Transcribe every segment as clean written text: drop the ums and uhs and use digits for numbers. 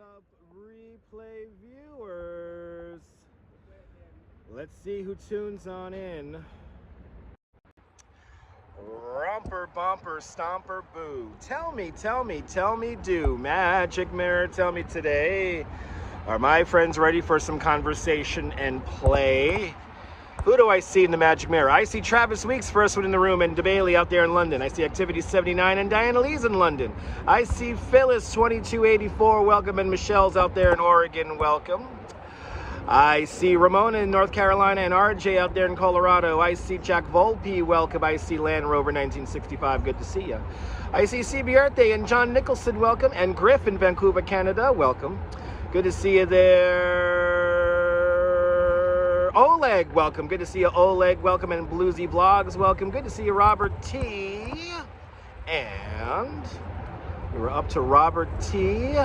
up, replay viewers? Let's see who tunes on in. Romper, bumper, stomper, boo. Tell me, do. Magic Mirror, tell me today. Are my friends ready for some conversation and play? Who do I see in the Magic Mirror? I see Travis Weeks, first one in the room, and DeBailey out there in London. I see Activity 79 and Diana Lee's in London. I see Phyllis 2284, welcome, and Michelle's out there in Oregon, welcome. I see Ramona in North Carolina and RJ out there in Colorado. I see Jack Volpe, welcome. I see Land Rover 1965, good to see you. I see CBRT and John Nicholson, welcome, and Griff in Vancouver, Canada, welcome. Good to see you there. Oleg, welcome. Good to see you, Oleg, welcome, and Bluesy Vlogs, welcome. Good to see you, Robert T. And we're up to Robert T.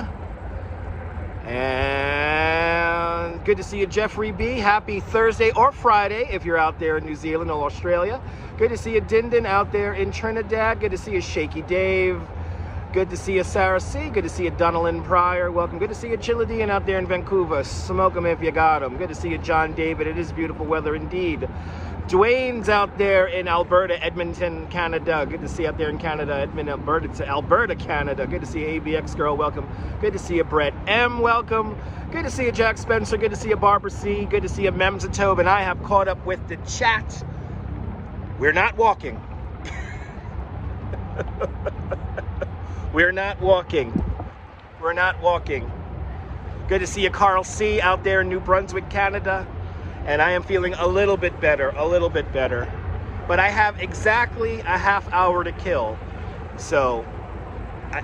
And good to see you, Jeffrey B. Happy Thursday or Friday if you're out there in New Zealand or Australia. Good to see you, Dindin, out there in Trinidad. Good to see you, Shaky Dave. Good to see you, Sarah C. Good to see you, Donalyn Pryor. Welcome. Good to see you, Chiladian out there in Vancouver. Smoke them if you got them. Good to see you, John David. It is beautiful weather indeed. Dwayne's out there in Alberta, Edmonton, Canada. Good to see you out there in Canada, Edmonton, Alberta to Alberta, Canada. Good to see you, ABX Girl. Welcome. Good to see you, Brett M. Welcome. Good to see you, Jack Spencer. Good to see you, Barbara C. Good to see you, Memzatobe. And I have caught up with the chat. We're not walking. We're not walking. We're not walking. Good to see you, Carl C. out there in New Brunswick, Canada. And I am feeling a little bit better, But I have exactly a half hour to kill. So,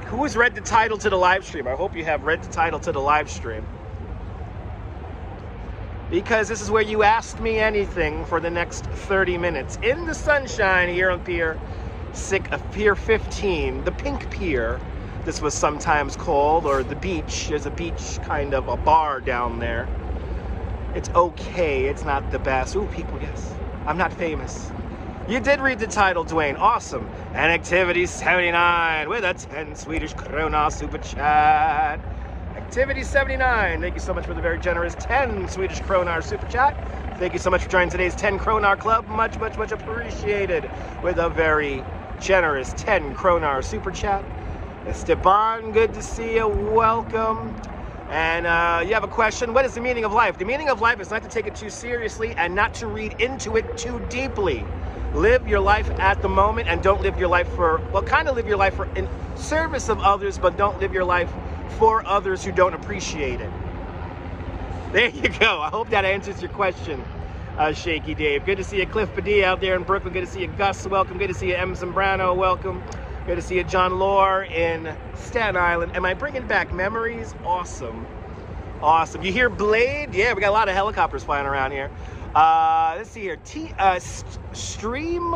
who has read the title to the live stream? I hope you have read the title to the live stream. Because this is where you ask me anything for the next 30 minutes. In the sunshine here on Pier 15, the Pink Pier, this was sometimes called, or the beach. There's a beach, kind of a bar down there. It's okay, it's not the best. Ooh, people, yes. I'm not famous. You did read the title, Dwayne. Awesome. And Activity 79 with a 10 Swedish krona super chat. Activity 79, thank you so much for the very generous 10 Swedish kronar super chat. Thank you so much for joining today's 10 kronar club. Much appreciated with a very generous 10 kronar super chat. Esteban, good to see you. Welcome. And you have a question. What is the meaning of life? The meaning of life is not to take it too seriously and not to read into it too deeply. Live your life at the moment and don't live your life for, well, kind of live your life for in service of others, but don't live your life for others who don't appreciate it. There you go. I hope that answers your question, Shaky Dave. Good to see you, Cliff Padilla out there in Brooklyn. Good to see you, Gus. Welcome. Good to see you, M. Zambrano. Welcome. Good to see you, John Lore in Staten Island. Am I bringing back memories? Awesome. Awesome. You hear Blade? Yeah, we got a lot of helicopters flying around here. Let's see here. Stream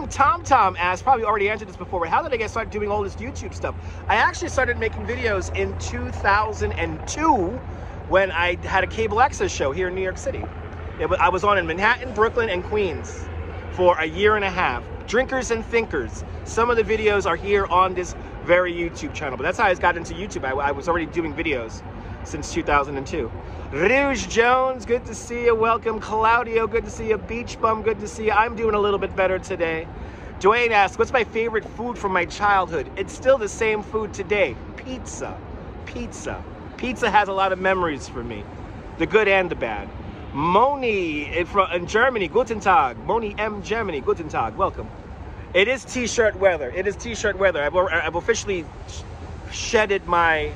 TomTom asked, probably already answered this before, but how did I get started doing all this YouTube stuff? I actually started making videos in 2002 when I had a cable access show here in New York City. I was on in Manhattan, Brooklyn, and Queens for a year and a half. Drinkers and Thinkers. Some of the videos are here on this very YouTube channel, but that's how I got into YouTube. I was already doing videos since 2002. Rouge Jones, good to see you. Welcome. Claudio, good to see you. Beach Bum, good to see you. I'm doing a little bit better today. Dwayne asks, what's my favorite food from my childhood? It's still the same food today. Pizza. Pizza. Pizza has a lot of memories for me, the good and the bad. Moni in Germany, guten Tag. Moni M. Germany, guten Tag. Welcome. It is t-shirt weather. It is t-shirt weather. I've officially shedded my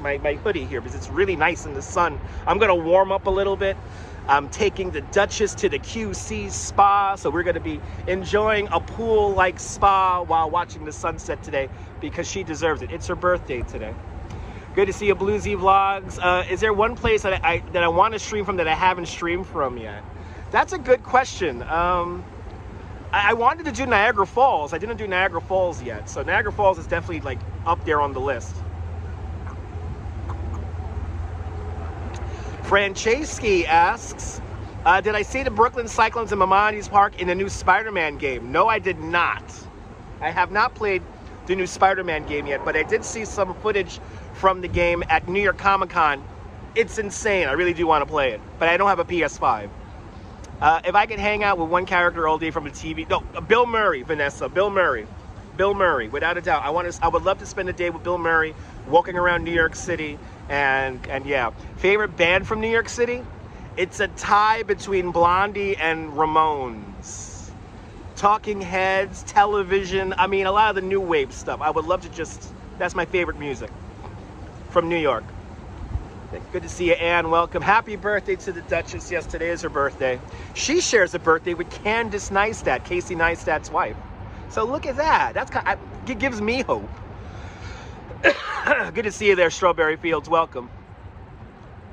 my hoodie here because it's really nice in the sun. I'm gonna warm up a little bit. I'm taking the Duchess to the QC spa, so we're gonna be enjoying a pool-like spa while watching the sunset today because she deserves it. It's her birthday today. Good to see you, Bluesy Vlogs. Is there one place that I want to stream from that I haven't streamed from yet? That's a good question. I wanted to do Niagara Falls. I didn't do Niagara Falls yet. So Niagara Falls is definitely like up there on the list. Franceschi asks, did I see the Brooklyn Cyclones in Maimonides Park in the new Spider-Man game? No, I did not. I have not played the new Spider-Man game yet, but I did see some footage from the game at New York Comic-Con. It's insane. I really do want to play it, but I don't have a PS5. If I could hang out with one character all day from a TV, no, Bill Murray, Vanessa, Bill Murray, without a doubt. I would love to spend a day with Bill Murray, walking around New York City, and yeah. Favorite band from New York City? It's a tie between Blondie and Ramones. Talking Heads, Television, I mean, a lot of the new wave stuff. I would love to just, that's my favorite music from New York. Good to see you, Ann. Welcome. Happy birthday to the Duchess. Yes, today is her birthday. She shares a birthday with Candace Neistat, Casey Neistat's wife. So look at that. That's kind of, it gives me hope. Good to see you there, Strawberry Fields. Welcome.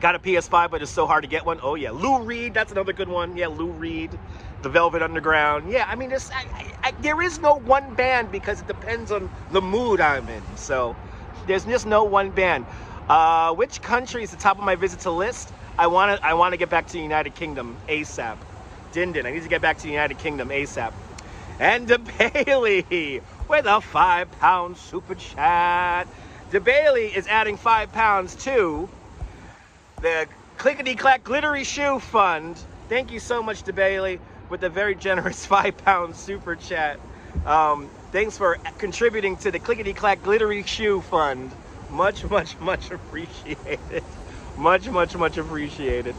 Got a PS5, but it's so hard to get one. Oh, yeah. Lou Reed, that's another good one. Yeah, Lou Reed. The Velvet Underground. Yeah, I mean, there is no one band because it depends on the mood I'm in. So there's just no one band. Which country is the top of my visit to list? I want to get back to the United Kingdom ASAP. Dindin, I need to get back to the United Kingdom ASAP. And DeBailey with a £5 super chat. DeBailey is adding £5 to the Clickety Clack Glittery Shoe Fund. Thank you so much, DeBailey, with a very generous £5 super chat. Thanks for contributing to the Clickety Clack Glittery Shoe Fund. Much appreciated. Much appreciated.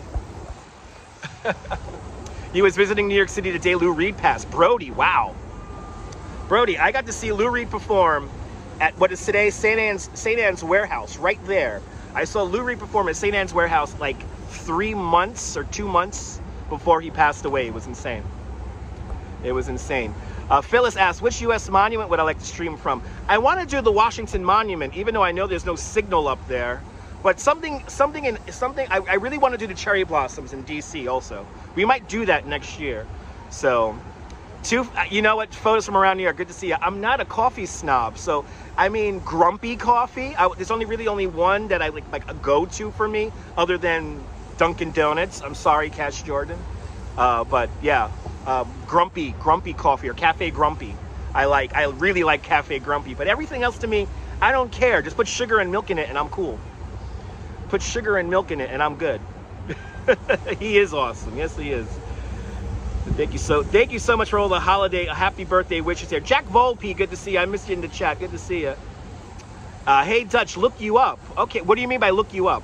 He was visiting New York City the day Lou Reed passed. Brody, wow. Brody, I got to see Lou Reed perform at what is today St. Anne's Warehouse, right there. I saw Lou Reed perform at St. Anne's Warehouse like 3 months or 2 months before he passed away. It was insane. It was insane. Phyllis asked, which U.S. monument would I like to stream from? I want to do the Washington Monument, even though I know there's no signal up there. But I really want to do the cherry blossoms in D.C. also. We might do that next year. So, you know what? Photos from around New York. Good to see you. I'm not a coffee snob, so I mean, grumpy coffee. There's only one that I like a go-to for me, other than Dunkin' Donuts. I'm sorry, Cash Jordan. But yeah. Grumpy coffee or Cafe Grumpy. I really like Cafe Grumpy, but everything else to me, I don't care. Just put sugar and milk in it and I'm cool. Put sugar and milk in it and I'm good. He is awesome. Yes, he is. Thank you so much for all the happy birthday wishes here. Jack Volpe, good to see you. I missed you in the chat. Good to see you. Hey Dutch, look you up. Okay, what do you mean by look you up?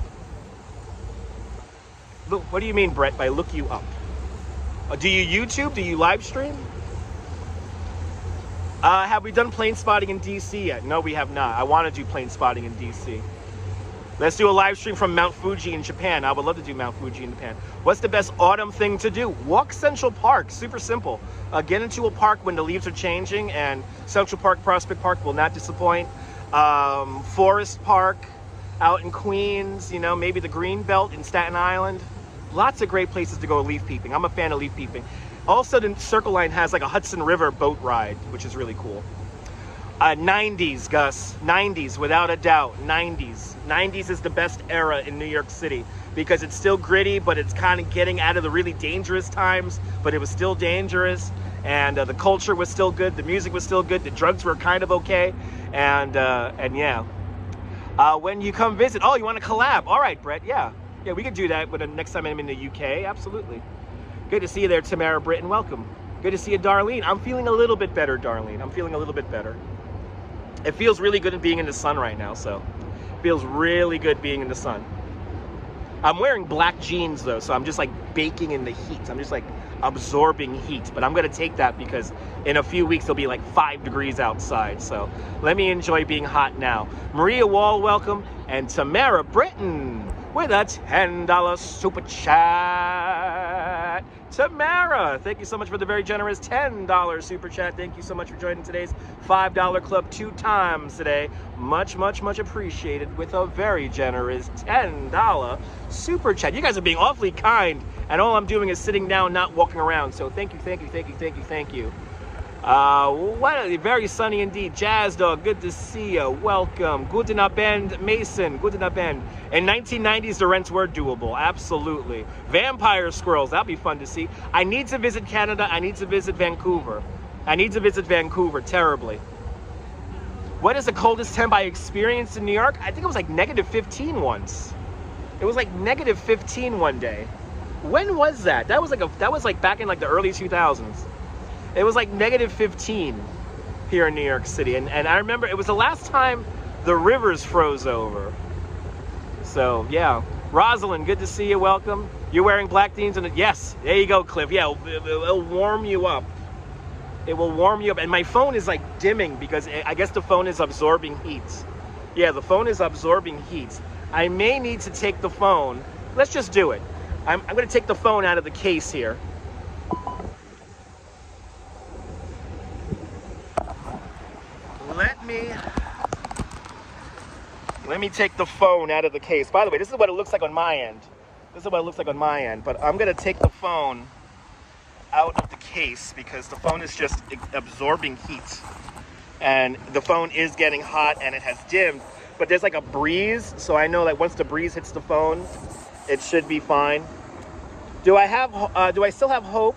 Look, what do you mean, Brett, by look you up? Do you YouTube? Do you live stream? Have we done plane spotting in DC yet? No, we have not. I want to do plane spotting in DC. Let's do a live stream from Mount Fuji in Japan. I would love to do Mount Fuji in Japan. What's the best autumn thing to do? Walk Central Park. Super simple. Get into a park when the leaves are changing, and Central Park, Prospect Park will not disappoint. Forest Park out in Queens, you know, maybe the Greenbelt in Staten Island. Lots of great places to go leaf peeping. I'm a fan of leaf peeping. Also, the Circle Line has like a Hudson River boat ride, which is really cool. 90s, Gus. 90s, without a doubt. 90s. 90s is the best era in New York City because it's still gritty, but it's kind of getting out of the really dangerous times, but it was still dangerous. And the culture was still good. The music was still good. The drugs were kind of okay. And yeah. When you come visit, oh, you want to collab? All right, Brett, yeah. Yeah, we could do that when the next time I'm in the UK. Absolutely. Good to see you there, Tamara Britton. Welcome. Good to see you, Darlene. I'm feeling a little bit better, Darlene. I'm feeling a little bit better. It feels really good being in the sun right now, so it feels really good being in the sun. I'm wearing black jeans, though, so I'm just like baking in the heat. I'm just like absorbing heat, but I'm going to take that because in a few weeks it'll be like 5 degrees outside, so let me enjoy being hot now. Maria Wall, welcome, and Tamara Britton with a $10 super chat. Tamara, thank you so much for the very generous $10 super chat. Thank you so much for joining today's $5 club 2 times today. Much appreciated with a very generous $10 super chat. You guys are being awfully kind, and all I'm doing is sitting down, not walking around. So thank you. Very sunny indeed. Jazz Dog, good to see you. Welcome. Guten Abend, Mason. Guten Abend. In 1990s, the rents were doable. Absolutely. Vampire squirrels, that'd be fun to see. I need to visit Canada. I need to visit Vancouver. Terribly. What is the coldest temp I experienced in New York? I think it was like -15 once. It was like -15 one day. When was that? That was like back in like the early 2000s. It was like -15 here in New York City. And I remember it was the last time the rivers froze over. So yeah. Rosalind, good to see you, welcome. You're wearing black jeans and yes, there you go, Cliff. Yeah, it'll warm you up. It will warm you up. And my phone is like dimming because I guess the phone is absorbing heat. Yeah, the phone is absorbing heat. I may need to take the phone. Let's just do it. I'm going to take the phone out of the case here. Let me take the phone out of the case. By the way, this is what it looks like on my end. This is what it looks like on my end. But I'm going to take the phone out of the case because the phone is just absorbing heat. And the phone is getting hot and it has dimmed. But there's like a breeze, so I know that once the breeze hits the phone, it should be fine. Do I still have hope?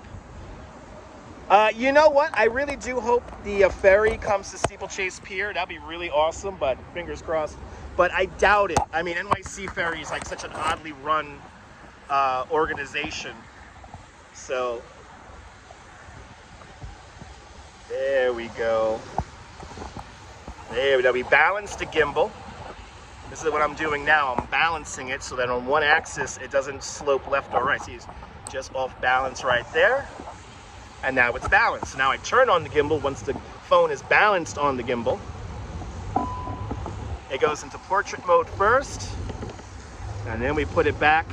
You know what? I really do hope the ferry comes to Steeplechase Pier. That'd be really awesome, but fingers crossed. But I doubt it. I mean, NYC Ferry is like such an oddly run organization. So, there we go. There we go. We balanced the gimbal. This is what I'm doing now. I'm balancing it so that on one axis it doesn't slope left or right. See, it's just off balance right there. And now it's balanced. So now I turn on the gimbal once the phone is balanced on the gimbal. It goes into portrait mode first. And then we put it back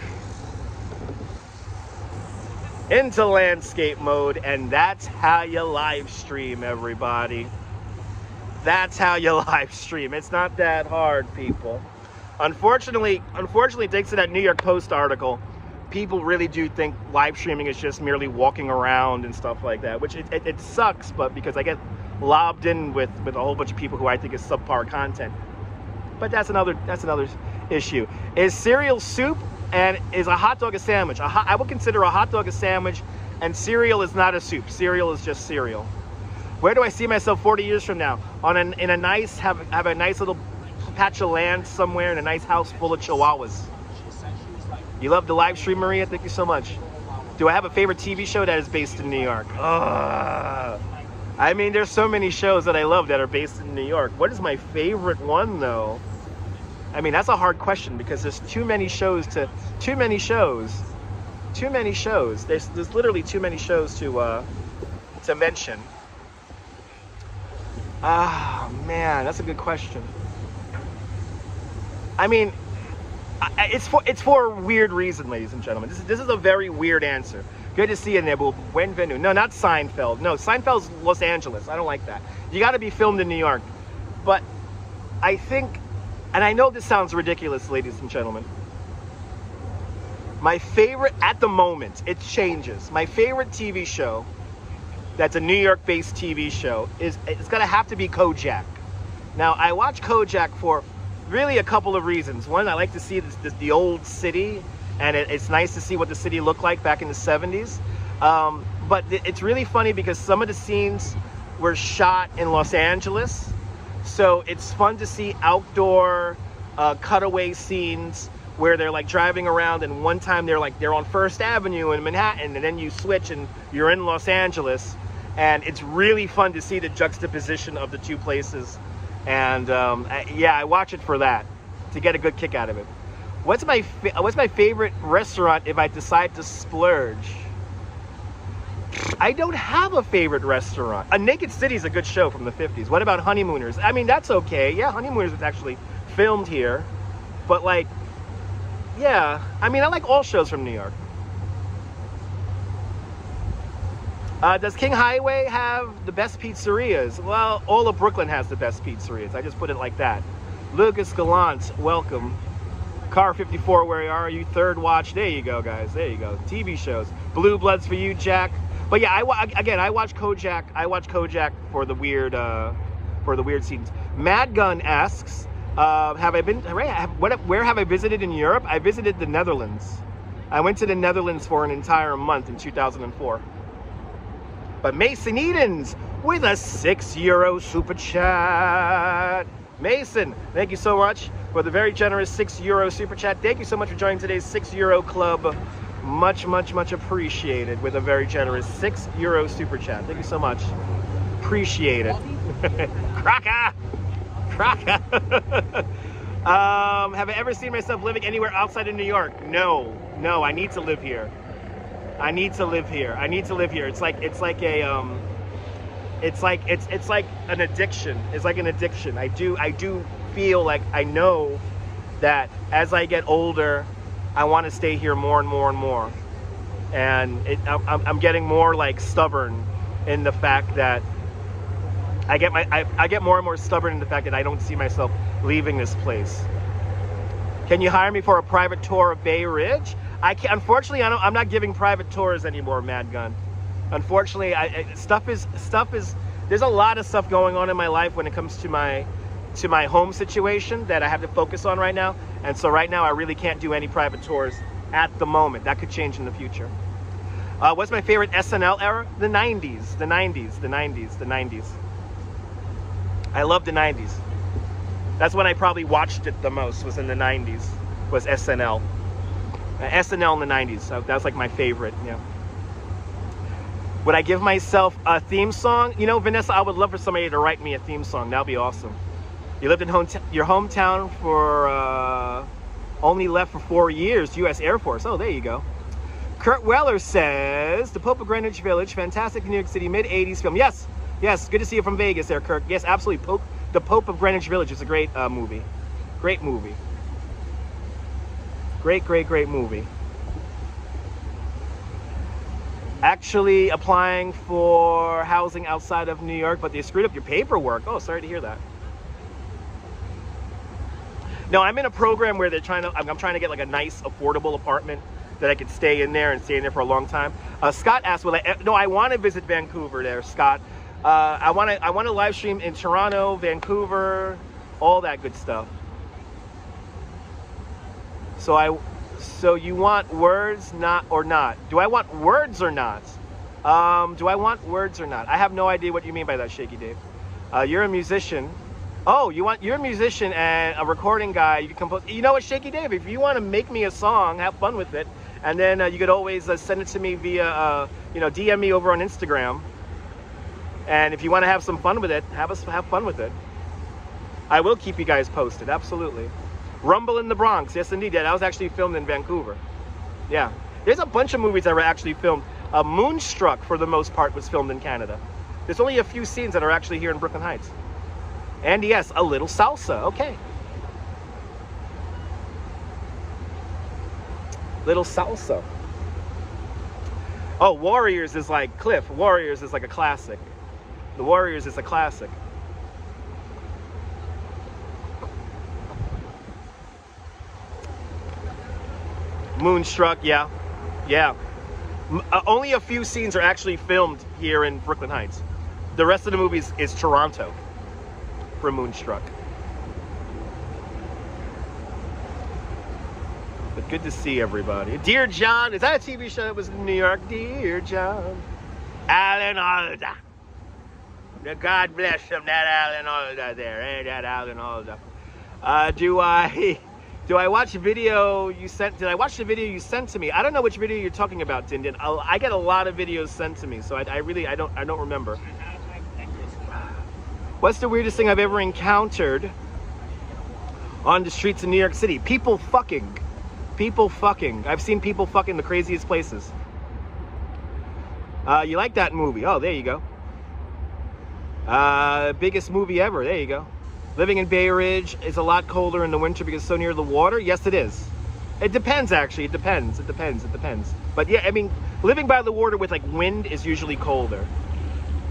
into landscape mode. And that's how you live stream, everybody. That's how you live stream. It's not that hard, people. Unfortunately, thanks to that New York Post article, people really do think live streaming is just merely walking around and stuff like that, which it sucks, but because I get lobbed in with a whole bunch of people who I think is subpar content. But that's another issue. Is cereal soup and is a hot dog a sandwich? I would consider a hot dog a sandwich, and cereal is not a soup. Cereal is just cereal. Where do I see myself 40 years from now? Have a nice little patch of land somewhere in a nice house full of chihuahuas. You love the live stream, Maria? Thank you so much. Do I have a favorite TV show that is based in New York? I mean, there's so many shows that I love that are based in New York. What is my favorite one, though? I mean, that's a hard question because there's too many shows. There's literally too many shows to mention. Ah, man, that's a good question. I mean, it's for a weird reason, ladies and gentlemen. This is a very weird answer. Good to see you, Nebu. Buenvenu. No, not Seinfeld. No, Seinfeld's Los Angeles. I don't like that. You got to be filmed in New York. But I think, and I know this sounds ridiculous, ladies and gentlemen. My favorite, at the moment, it changes. My favorite TV show that's a New York-based TV show it's going to have to be Kojak. Now, I watch Kojak for really a couple of reasons. One, I like to see the old city, and it's nice to see what the city looked like back in the 70s. But it's really funny because some of the scenes were shot in Los Angeles. So it's fun to see outdoor cutaway scenes where they're like driving around, and one time they're on First Avenue in Manhattan, and then you switch and you're in Los Angeles. And it's really fun to see the juxtaposition of the two places. And yeah, I watch it for that, to get a good kick out of it. What's my favorite restaurant if I decide to splurge? I don't have a favorite restaurant. A Naked City is a good show from the 50s. What about Honeymooners? I mean, that's okay. Yeah, Honeymooners was actually filmed here. But like, yeah, I mean, I like all shows from New York. Does King Highway have the best pizzerias? Well, all of Brooklyn has the best pizzerias. I just put it like that. Lucas Gallant, welcome. Car 54, where are you? Third watch. There you go, guys. There you go. TV shows. Blue Bloods for you, Jack. But yeah, I watch Kojak. I watch Kojak for the weird scenes. Mad Gun asks, where have I visited in Europe? I visited the Netherlands. I went to the Netherlands for an entire month in 2004. But Mason Edens with a €6 super chat. Mason, thank you so much for the very generous €6 super chat. Thank you so much for joining today's €6 club. Much, much, much appreciated with a very generous €6 super chat. Thank you so much. Appreciate it. Cracker! Cracker! Have I ever seen myself living anywhere outside of New York? No. No, I need to live here. I need to live here. I need to live here. It's like an addiction. It's like an addiction. I do feel like I know that as I get older, I want to stay here more and more and more. And I'm getting more like stubborn in the fact that I get more and more stubborn in the fact that I don't see myself leaving this place. Can you hire me for a private tour of Bay Ridge? I can't, unfortunately, I'm not giving private tours anymore, Mad Gun. Unfortunately, there's a lot of stuff going on in my life when it comes to my home situation that I have to focus on right now. And so right now I really can't do any private tours at the moment. That could change in the future. What's my favorite SNL era? The 90s, the 90s, the 90s, the 90s. I love the 90s. That's when I probably watched it the most, was in the 90s, was SNL. SNL in the 90s, so that was like my favorite, yeah. Would I give myself a theme song? You know, Vanessa, I would love for somebody to write me a theme song. That'd be awesome. You lived in your hometown for, only left for 4 years, U.S. Air Force. Oh, there you go. Kurt Weller says, The Pope of Greenwich Village, fantastic New York City, mid-80s film. Yes, yes, good to see you from Vegas there, Kurt. Yes, absolutely. The Pope of Greenwich Village is a great movie. Great movie. Great, great, great movie. Actually applying for housing outside of New York, but they screwed up your paperwork. Oh, sorry to hear that. No, I'm in a program where I'm trying to get like a nice, affordable apartment that I could stay in there and stay in there for a long time. Scott asked, no, I want to visit Vancouver there, Scott. I want to live stream in Toronto, Vancouver, all that good stuff. So you want words, or not? Do I want words or not? Do I want words or not? I have no idea what you mean by that, Shaky Dave. You're a musician. Oh, you're a musician and a recording guy. You can compose. You know what, Shaky Dave? If you want to make me a song, have fun with it, and then you could always send it to me via, DM me over on Instagram. And if you want to have some fun with it, have fun with it. I will keep you guys posted. Absolutely. Rumble in the Bronx. Yes, indeed. Yeah, that was actually filmed in Vancouver. Yeah. There's a bunch of movies that were actually filmed. Moonstruck, for the most part, was filmed in Canada. There's only a few scenes that are actually here in Brooklyn Heights. And yes, a little salsa. Okay. Little salsa. Oh, Warriors is like Cliff. Warriors is like a classic. The Warriors is a classic. Moonstruck, yeah. Yeah. Only a few scenes are actually filmed here in Brooklyn Heights. The rest of the movies is Toronto for Moonstruck. But good to see everybody. Dear John, is that a TV show that was in New York? Dear John. Alan Alda. God bless him, that Alan Alda there. Hey, that Alan Alda. Do I watch a video you sent? Did I watch the video you sent to me? I don't know which video you're talking about, Dindin. I get a lot of videos sent to me, so I don't remember. What's the weirdest thing I've ever encountered on the streets of New York City? People fucking. People fucking. I've seen people fucking the craziest places. You like that movie? Oh, there you go. Biggest movie ever. There you go. Living in Bay Ridge is a lot colder in the winter because it's so near the water. Yes, it is. It depends, actually. It depends. It depends. It depends. But yeah, I mean, living by the water with like wind is usually colder.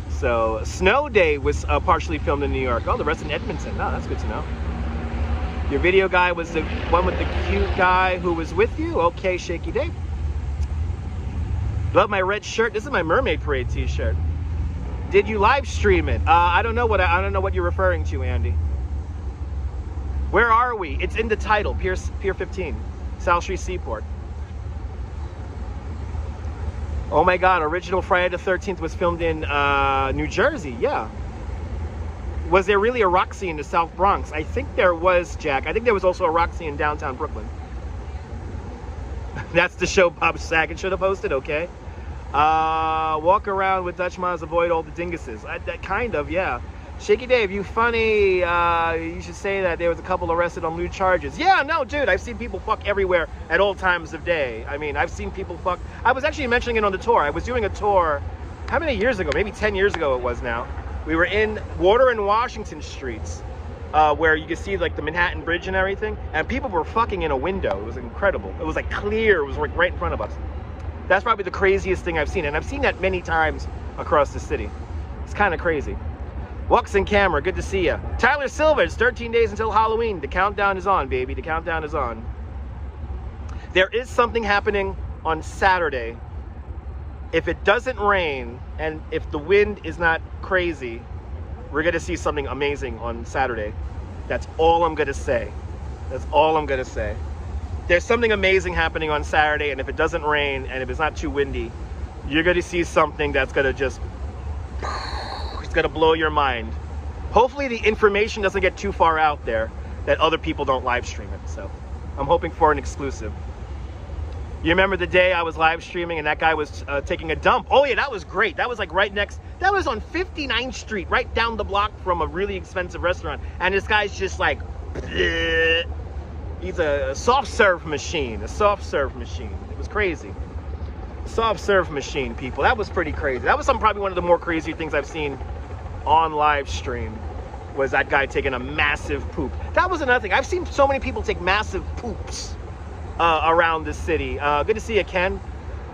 So Snow Day was partially filmed in New York. Oh, the rest in Edmonton. Oh, that's good to know. Your video guy was the one with the cute guy who was with you? Okay, Shaky Dave. Love my red shirt. This is my Mermaid Parade t-shirt. Did you live stream it? I don't know what you're referring to, Andy. Where are we? It's in the title, Pier 15, South Street Seaport. Oh my God, original Friday the 13th was filmed in New Jersey, yeah. Was there really a Roxy in the South Bronx? I think there was, Jack. I think there was also a Roxy in downtown Brooklyn. That's the show Bob Saget should have hosted, okay. Walk around with Dutch Miles, avoid all the dinguses. That kind of, yeah. Shaky Dave, you funny. You should say that there was a couple arrested on lewd charges. Yeah, no, dude, I've seen people fuck everywhere at all times of day. I mean, I've seen people fuck. I was actually mentioning it on the tour. I was doing a tour, how many years ago? Maybe 10 years ago it was now. We were in Water and Washington streets, where you could see like the Manhattan Bridge and everything, and people were fucking in a window. It was incredible. It was like clear. It was like right in front of us. That's probably the craziest thing I've seen, and I've seen that many times across the city. It's kind of crazy. Lux and camera, good to see you. Tyler Silva, it's 13 days until Halloween. The countdown is on, baby. The countdown is on. There is something happening on Saturday. If it doesn't rain and if the wind is not crazy, we're going to see something amazing on Saturday. That's all I'm going to say. That's all I'm going to say. There's something amazing happening on Saturday, and if it doesn't rain and if it's not too windy, you're going to see something that's going to just, it's going to blow your mind. Hopefully the information doesn't get too far out there that other people don't live stream it. So I'm hoping for an exclusive. You remember the day I was live streaming and that guy was taking a dump? Oh yeah, that was great. That was like right next, that was on 59th Street, right down the block from a really expensive restaurant. And this guy's just like, bleh. He's a soft serve machine, a soft serve machine. It was crazy. Soft serve machine, people. That was pretty crazy. That was probably one of the more crazy things I've seen on live stream, was that guy taking a massive poop. That was another thing. I've seen so many people take massive poops around the city. Good to see you, Ken.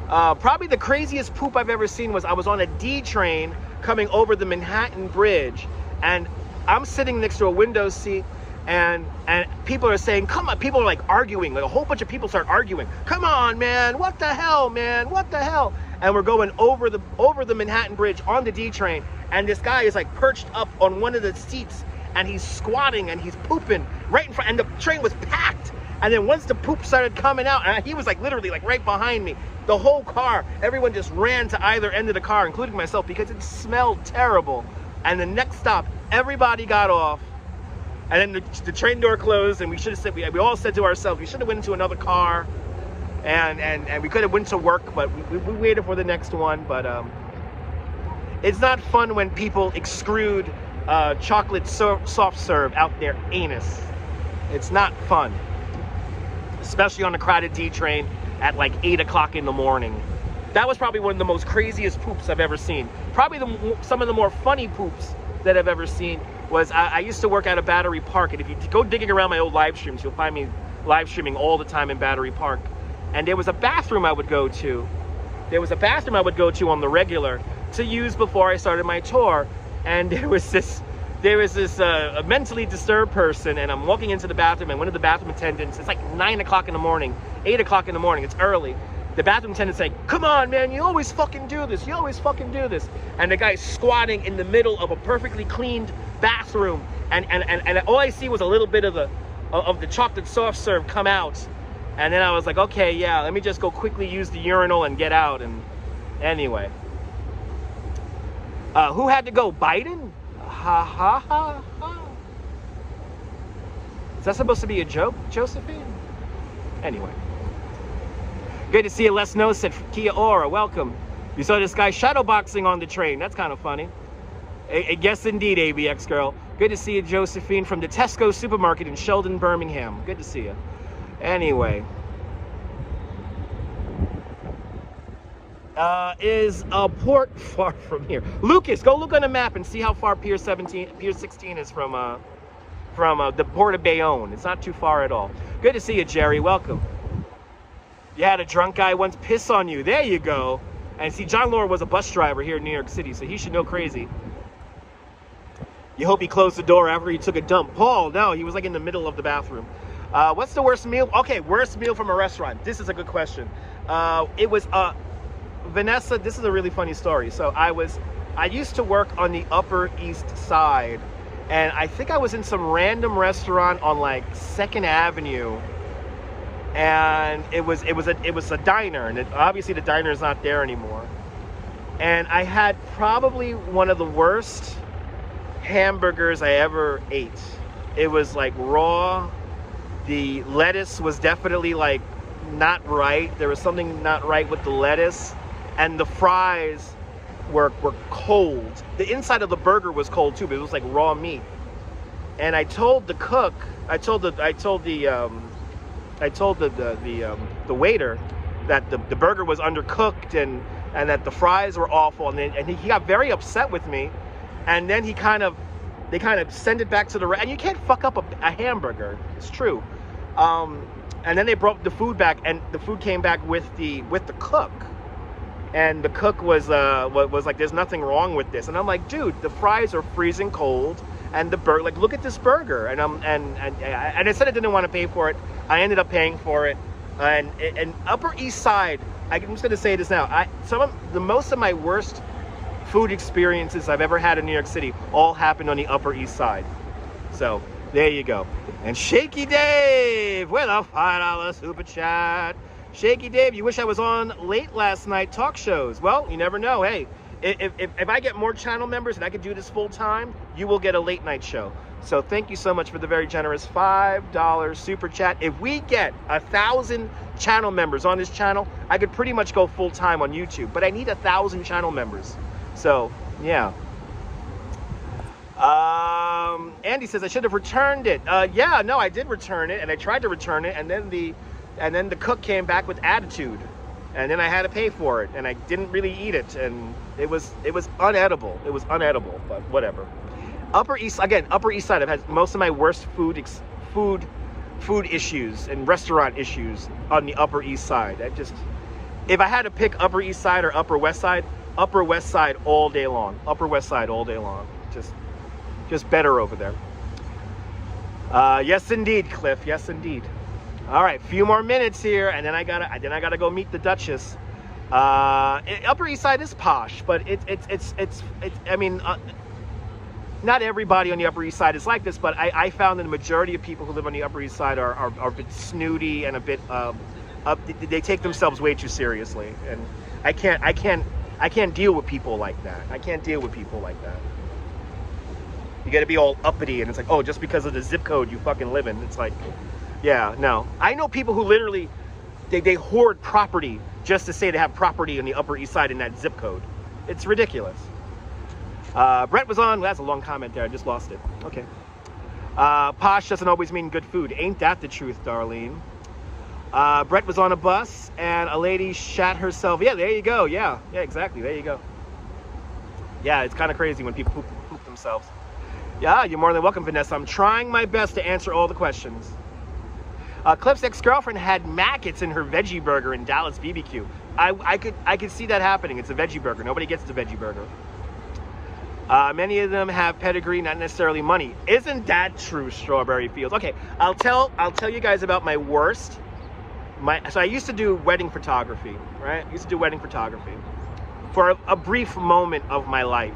Probably the craziest poop I've ever seen was I was on a D train coming over the Manhattan Bridge, and I'm sitting next to a window seat, and people are saying, come on, people are like arguing, like a whole bunch of people start arguing. Come on, man, what the hell, man, what the hell? And we're going over the Manhattan Bridge on the D train, and this guy is like perched up on one of the seats, and he's squatting and he's pooping right in front, and the train was packed. And then once the poop started coming out, and he was like literally like right behind me, the whole car, everyone just ran to either end of the car, including myself, because it smelled terrible. And the next stop, everybody got off, and then the train door closed, and we should have said, we all said to ourselves, we should have went into another car, and we could have went to work, but we waited for the next one. But it's not fun when people extrude chocolate soft serve out their anus. It's not fun. Especially on a crowded D train at like 8 o'clock in the morning. That was probably one of the most craziest poops I've ever seen. Probably some of the more funny poops that I've ever seen was I used to work at a Battery Park, and if you go digging around my old live streams, you'll find me live streaming all the time in Battery Park. And there was a bathroom I would go to. There was a bathroom I would go to on the regular to use before I started my tour. And there was this a mentally disturbed person, and I'm walking into the bathroom, and one of the bathroom attendants, it's like 9 o'clock in the morning, 8 o'clock in the morning, it's early. The bathroom attendant's like, come on, man, you always fucking do this. You always fucking do this. And the guy's squatting in the middle of a perfectly cleaned bathroom, and all I see was a little bit of the chocolate soft serve come out. And then I was like, okay, yeah, let me just go quickly use the urinal and get out. And anyway. Who had to go? Biden? Ha ha ha ha. Is that supposed to be a joke, Josephine? Anyway. Good to see you, Les No said Kia Ora, welcome. You saw this guy shadowboxing on the train. That's kind of funny. Yes, indeed, ABX girl. Good to see you, Josephine, from the Tesco supermarket in Sheldon, Birmingham. Good to see you. Anyway. Is a port far from here? Lucas, go look on the map and see how far Pier 16 is from the port of Bayonne. It's not too far at all. Good to see you, Jerry. Welcome. You had a drunk guy once piss on you. There you go. And see, John Lord was a bus driver here in New York City, so he should know crazy. You hope he closed the door after he took a dump. Paul, no, he was like in the middle of the bathroom. What's the worst meal? Okay, worst meal from a restaurant. This is a good question. It was Vanessa, this is a really funny story. So I used to work on the Upper East Side, and I think I was in some random restaurant on like 2nd Avenue, and it was a diner, and obviously the diner is not there anymore. And I had probably one of the worst hamburgers I ever ate. It was like raw. The lettuce was definitely like not right. There was something not right with the lettuce, and the fries were cold. The inside of the burger was cold too, but it was like raw meat. And I told the cook, I told the waiter that the burger was undercooked and that the fries were awful, and he got very upset with me. And then they kind of send it back to the and you can't fuck up a hamburger. It's true. And then they brought the food back, and the food came back with the cook. And the cook was like, "There's nothing wrong with this." And I'm like, "Dude, the fries are freezing cold, and the burger, like, look at this burger." And I said I didn't want to pay for it. I ended up paying for it. And Upper East Side, I'm just gonna say this now. Most of my worst food experiences I've ever had in New York City all happened on the Upper East Side. So there you go. And Shaky Dave with a $5 super chat. Shaky Dave, you wish I was on late last night talk shows. Well, you never know. Hey, if I get more channel members and I can do this full time, you will get a late night show. So thank you so much for the very generous $5 super chat. If we get 1,000 channel members on this channel, I could pretty much go full time on YouTube. But I need 1,000 channel members. So yeah. Andy says I should have returned it. Yeah, no, I did return it, and I tried to return it, and then the cook came back with attitude, and then I had to pay for it, and I didn't really eat it, and it was unedible. It was unedible, but whatever. Upper East Side, I've had most of my worst food issues and restaurant issues on the Upper East Side. If I had to pick Upper East Side or Upper West Side all day long. Upper West Side all day long. Just better over there. Yes, indeed, Cliff. Yes, indeed. All right, few more minutes here, and then I gotta go meet the Duchess. Upper East Side is posh, but it's I mean, not everybody on the Upper East Side is like this, but I found that the majority of people who live on the Upper East Side are a bit snooty and a bit they take themselves way too seriously, and I can't deal with people like that. I can't deal with people like that. You got to be all uppity, and it's like, oh, just because of the zip code you fucking live in. It's like, yeah, no. I know people who literally, they hoard property just to say they have property on the Upper East Side in that zip code. It's ridiculous. Brett was on. That's a long comment there. I just lost it. Okay. Posh doesn't always mean good food. Ain't that the truth, Darlene? Brett was on a bus, and a lady shat herself. Yeah, there you go. Yeah, exactly. There you go. Yeah, it's kind of crazy when people poop themselves. Yeah, you're more than welcome, Vanessa. I'm trying my best to answer all the questions. Cliff's ex-girlfriend had maggots in her veggie burger in Dallas BBQ. I could see that happening. It's a veggie burger. Nobody gets the veggie burger. Many of them have pedigree, not necessarily money. Isn't that true, Strawberry Fields? Okay, I'll tell you guys about my worst. So I used to do wedding photography, right? I used to do wedding photography for a brief moment of my life,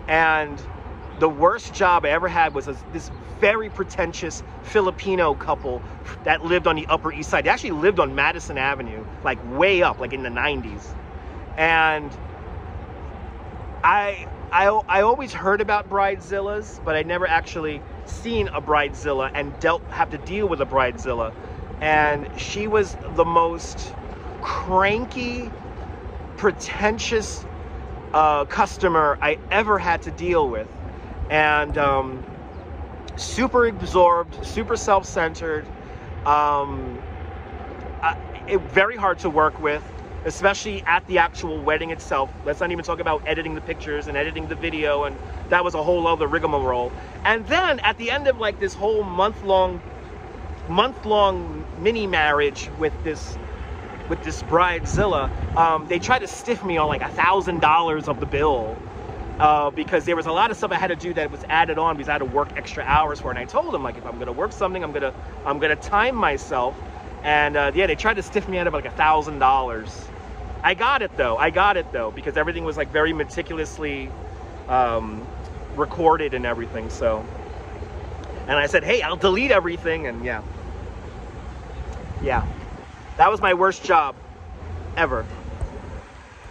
and the worst job I ever had was this very pretentious Filipino couple that lived on the Upper East Side. They actually lived on Madison Avenue, like way up, like in the 90s. And I always heard about bridezillas, but I never actually seen a bridezilla and have to deal with a bridezilla. And she was the most cranky, pretentious customer I ever had to deal with. And super absorbed, super self-centered, very hard to work with, especially at the actual wedding itself. Let's not even talk about editing the pictures and editing the video, and that was a whole other rigmarole. And then at the end of like this whole month-long mini marriage with this bridezilla, they tried to stiff me on like $1,000 of the bill. Because there was a lot of stuff I had to do that was added on because I had to work extra hours for it. And I told them, like, if I'm gonna work something, I'm gonna time myself. And yeah, they tried to stiff me out of like $1,000. I got it though, because everything was like very meticulously recorded and everything. So, and I said, hey, I'll delete everything, and yeah. Yeah, that was my worst job ever.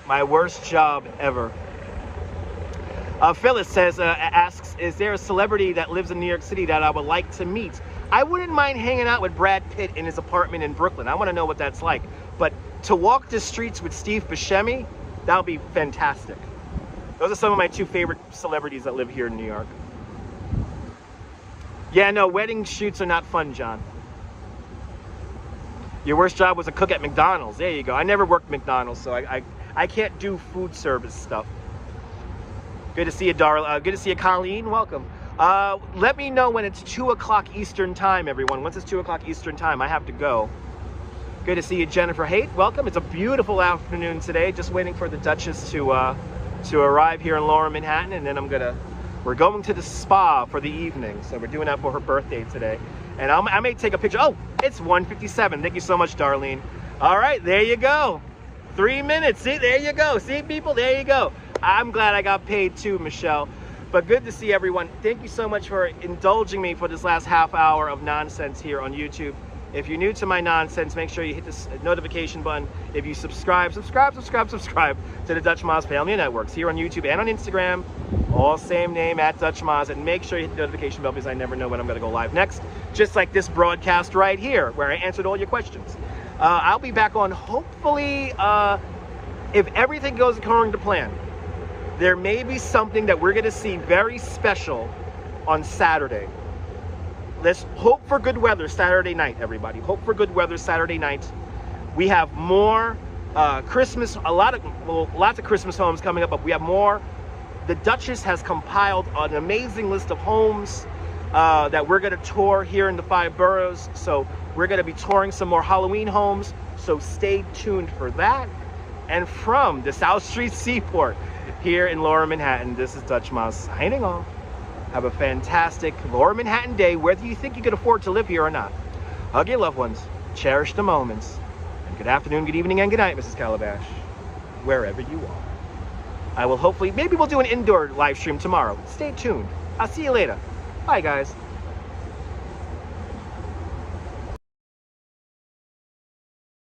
My worst job ever. Phyllis says, asks, is there a celebrity that lives in New York City that I would like to meet? I wouldn't mind hanging out with Brad Pitt in his apartment in Brooklyn. I want to know what that's like. But to walk the streets with Steve Buscemi, that would be fantastic. Those are some of my 2 favorite celebrities that live here in New York. Yeah, no, wedding shoots are not fun, John. Your worst job was a cook at McDonald's. There you go. I never worked McDonald's, so I can't do food service stuff. Good to see you, Darla. Good to see you, Colleen. Welcome. Let me know when it's 2 o'clock Eastern time, everyone. Once it's 2 o'clock Eastern time, I have to go. Good to see you, Jennifer Haight. Welcome. It's a beautiful afternoon today. Just waiting for the Duchess to arrive here in Lower Manhattan, and then we're going to the spa for the evening. So we're doing that for her birthday today. And I may take a picture. Oh, it's 1:57. Thank you so much, Darlene. All right, there you go. 3 minutes. See, there you go. See, people, there you go. I'm glad I got paid too, Michelle. But good to see everyone. Thank you so much for indulging me for this last half hour of nonsense here on YouTube. If you're new to my nonsense, make sure you hit this notification button. If you subscribe to the Dutch Moz Family Networks here on YouTube and on Instagram, all same name, at Dutch Moz, and make sure you hit the notification bell because I never know when I'm going to go live next. Just like this broadcast right here, where I answered all your questions. I'll be back on, hopefully, if everything goes according to plan. There may be something that we're going to see very special on Saturday. Let's hope for good weather Saturday night, everybody. Hope for good weather Saturday night. We have more Christmas, lots of Christmas homes coming up, but we have more. The Duchess has compiled an amazing list of homes that we're going to tour here in the 5 boroughs. So we're going to be touring some more Halloween homes. So stay tuned for that. And from the South Street Seaport here in Lower Manhattan, this is Dutch Moz signing off. Have a fantastic Lower Manhattan day, whether you think you can afford to live here or not. Hug your loved ones, cherish the moments, and good afternoon, good evening, and good night, Mrs. Calabash, wherever you are. I will hopefully, maybe we'll do an indoor live stream tomorrow. Stay tuned. I'll see you later. Bye, guys.